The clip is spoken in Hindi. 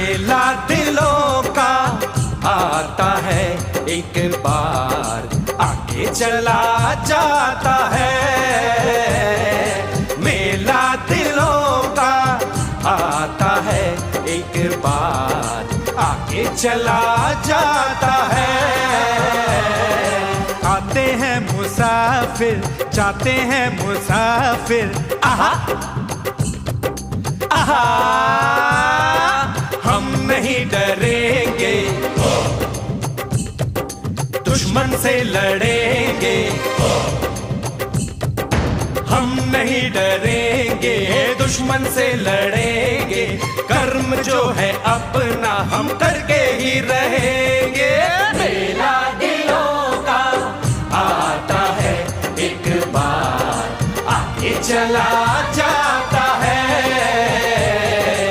मेला दिलों का आता है एक बार, आगे चला जाता है। मेला दिलों का आता है एक बार, आगे चला जाता है। आते हैं मुसाफिर, जाते हैं मुसाफिर, आहा आहा। हम नहीं डरेंगे, दुश्मन से लड़ेंगे। हम नहीं डरेंगे, दुश्मन से लड़ेंगे। कर्म जो है अपना हम